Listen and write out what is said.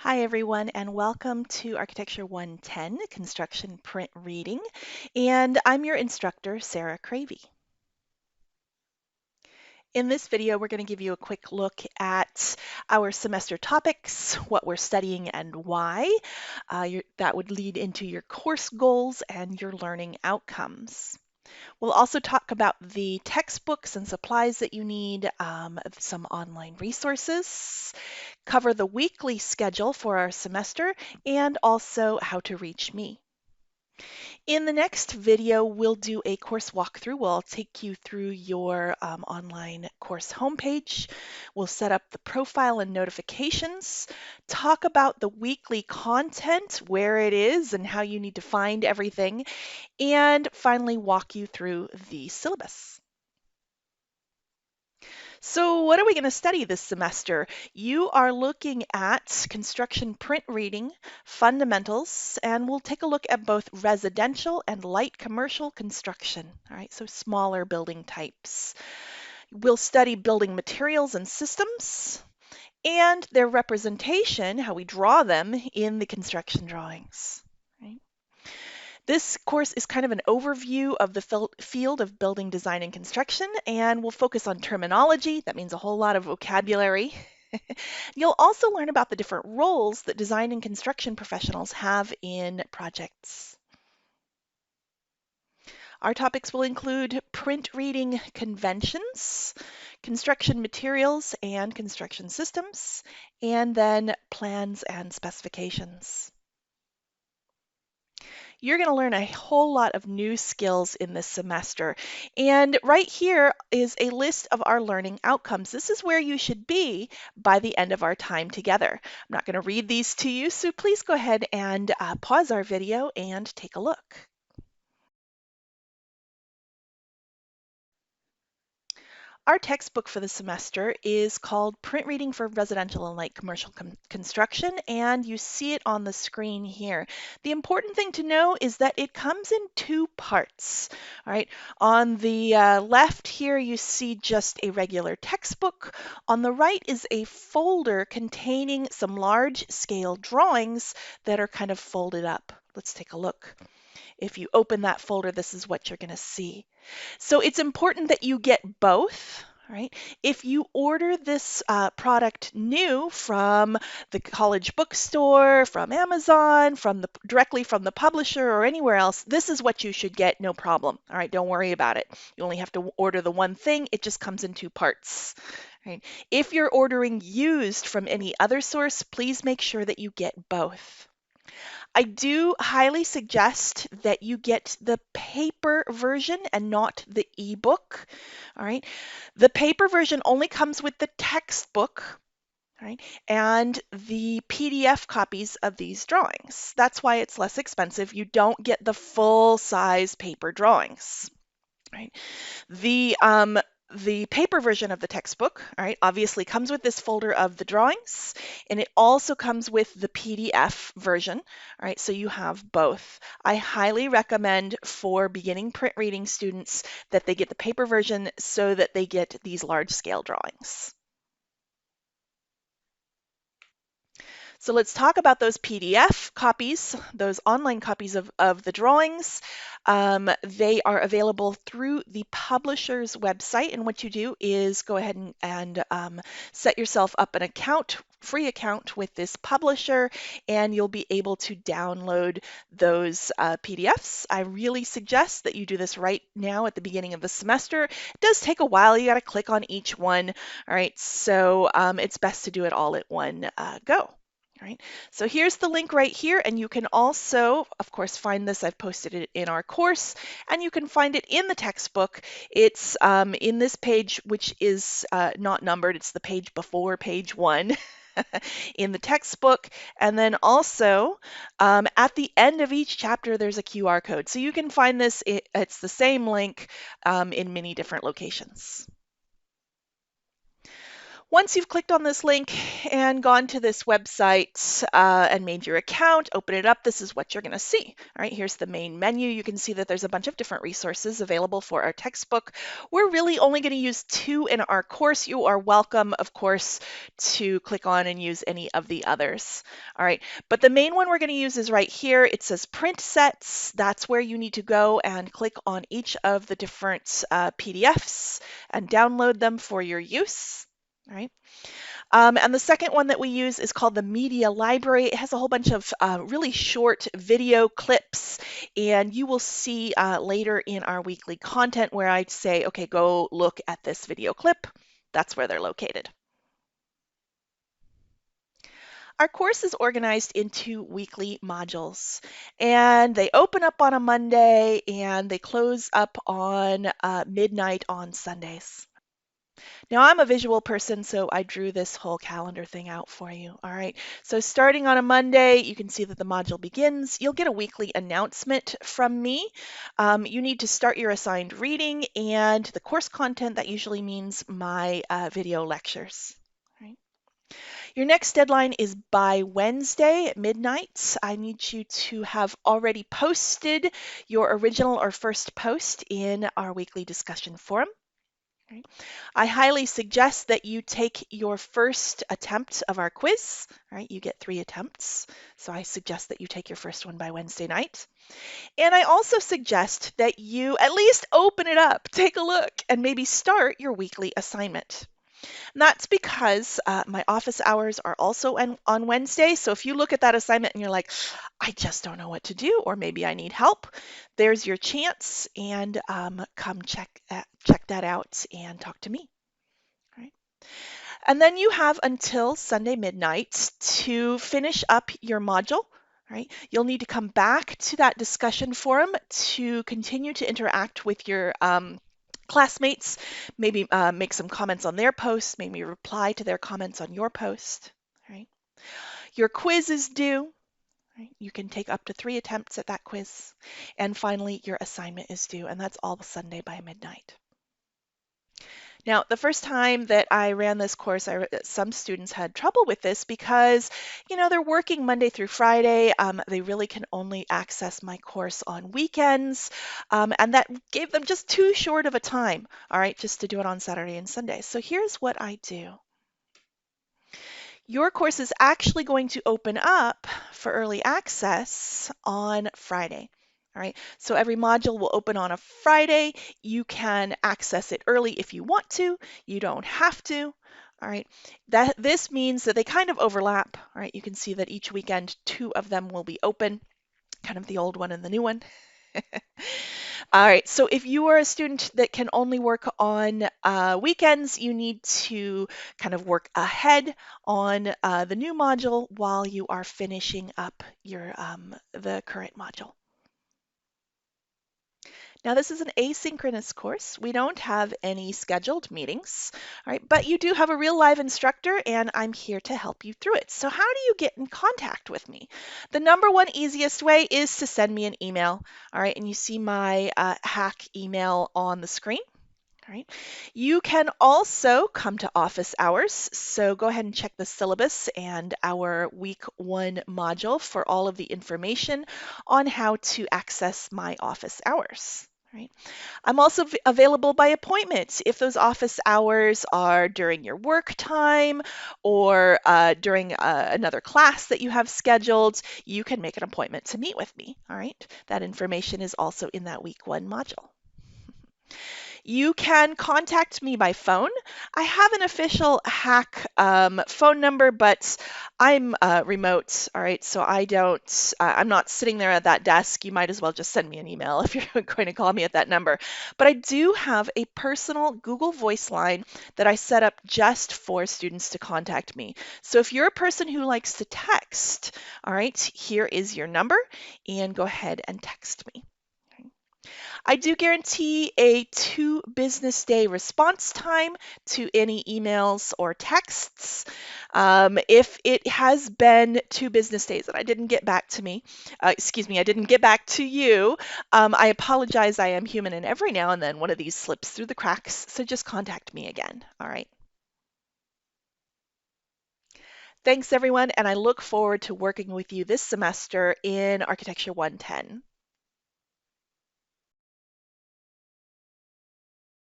Hi, everyone, and welcome to Architecture 110, Construction Print Reading. And I'm your instructor, Sarah Cravey. In this video, we're going to give you a quick look at our semester topics, what we're studying and why. That would lead into your course goals and your learning outcomes. We'll also talk about the textbooks and supplies that you need, some online resources, cover the weekly schedule for our semester, and also how to reach me. In the next video, we'll do a course walkthrough. We'll take you through your online course homepage. We'll set up the profile and notifications, talk about the weekly content, where it is and how you need to find everything, and finally walk you through the syllabus. So what are we going to study this semester? You are looking at construction print reading, fundamentals, and we'll take a look at both residential and light commercial construction. All right, so smaller building types. We'll study building materials and systems and their representation, how we draw them in the construction drawings. Right? This course is kind of an overview of the field of building design and construction, and we'll focus on terminology. That means a whole lot of vocabulary. You'll also learn about the different roles that design and construction professionals have in projects. Our topics will include print reading conventions, construction materials and construction systems, and then plans and specifications. You're going to learn a whole lot of new skills in this semester. And right here is a list of our learning outcomes. This is where you should be by the end of our time together. I'm not going to read these to you, so please go ahead and pause our video and take a look. Our textbook for the semester is called Print Reading for Residential and Light Commercial Construction, and you see it on the screen here. The important thing to know is that it comes in two parts. All right, on the left here, you see just a regular textbook. On the right is a folder containing some large scale drawings that are kind of folded up. Let's take a look. If you open that folder, this is what you're going to see. So it's important that you get both. Right? If you order this product new from the college bookstore, from Amazon, directly from the publisher or anywhere else, this is what you should get, no problem. All right, don't worry about it. You only have to order the one thing. It just comes in two parts. Right? If you're ordering used from any other source, please make sure that you get both. I do highly suggest that you get the paper version and not the ebook. All right. The paper version only comes with the textbook, right, and the PDF copies of these drawings. That's why it's less expensive. You don't get the full size paper drawings. Right. The paper version of the textbook, all right, obviously comes with this folder of the drawings, and it also comes with the PDF version, all right, so you have both. I highly recommend for beginning print reading students that they get the paper version so that they get these large scale drawings. So let's talk about those PDF copies, those online copies of the drawings. They are available through the publisher's website, and what you do is go ahead and set yourself up an account, free account with this publisher, and you'll be able to download those PDFs. I really suggest that you do this right now at the beginning of the semester. It does take a while. You got to click on each one. All right, so it's best to do it all at one go. Right. So here's the link right here, and you can also, of course, find this. I've posted it in our course, and you can find it in the textbook. It's in this page, which is not numbered. It's the page before page 1 in the textbook. And then also at the end of each chapter, there's a QR code. So you can find this. It's the same link in many different locations. Once you've clicked on this link and gone to this website and made your account, open it up, this is what you're going to see. All right, here's the main menu. You can see that there's a bunch of different resources available for our textbook. We're really only going to use 2 in our course. You are welcome, of course, to click on and use any of the others. All right, but the main one we're going to use is right here. It says print sets. That's where you need to go and click on each of the different PDFs and download them for your use. All right. And the second one that we use is called the Media Library. It has a whole bunch of really short video clips, and you will see later in our weekly content where I'd say, okay, go look at this video clip. That's where they're located. Our course is organized into weekly modules, and they open up on a Monday and they close up on midnight on Sundays. Now, I'm a visual person, so I drew this whole calendar thing out for you. All right. So starting on a Monday, you can see that the module begins. You'll get a weekly announcement from me. You need to start your assigned reading and the course content. That usually means my video lectures. All right. Your next deadline is by Wednesday at midnight. I need you to have already posted your original or first post in our weekly discussion forum. Right. I highly suggest that you take your first attempt of our quiz. Right, you get 3 attempts, so I suggest that you take your first one by Wednesday night. And I also suggest that you at least open it up, take a look, and maybe start your weekly assignment. And that's because my office hours are also on Wednesday. So if you look at that assignment and you're like, I just don't know what to do, or maybe I need help, there's your chance, and come check that out and talk to me. All right. And then you have until Sunday midnight to finish up your module. Right? You'll need to come back to that discussion forum to continue to interact with your classmates, maybe make some comments on their posts, maybe reply to their comments on your post. Right? Your quiz is due. Right? You can take up to 3 attempts at that quiz. And finally, your assignment is due, and that's all Sunday by midnight. Now, the first time that I ran this course, some students had trouble with this because, they're working Monday through Friday. They really can only access my course on weekends, and that gave them just too short of a time, all right, just to do it on Saturday and Sunday. So here's what I do. Your course is actually going to open up for early access on Friday. All right, so every module will open on a Friday. You can access it early if you want to. You don't have to. All right, this means that they kind of overlap. All right, you can see that each weekend 2 of them will be open, kind of the old one and the new one. All right, so if you are a student that can only work on weekends, you need to kind of work ahead on the new module while you are finishing up your the current module. Now, this is an asynchronous course. We don't have any scheduled meetings, all right, but you do have a real live instructor, and I'm here to help you through it. So how do you get in contact with me? The number one easiest way is to send me an email, all right, and you see my hack email on the screen. All right. You can also come to office hours. So go ahead and check the syllabus and our week 1 module for all of the information on how to access my office hours. Right. I'm also available by appointment. If those office hours are during your work time or during another class that you have scheduled, you can make an appointment to meet with me. All right. That information is also in that week 1 module. You can contact me by phone. I have an official hack phone number, but I'm remote, all right, so I'm not sitting there at that desk. You might as well just send me an email if you're going to call me at that number. But I do have a personal Google Voice line that I set up just for students to contact me. So if you're a person who likes to text, all right, here is your number, and go ahead and text me. I do guarantee a 2 business day response time to any emails or texts. If it has been 2 business days and I didn't get back to I didn't get back to you, I apologize. I am human, and every now and then one of these slips through the cracks, so just contact me again. All right. Thanks, everyone, and I look forward to working with you this semester in Architecture 110.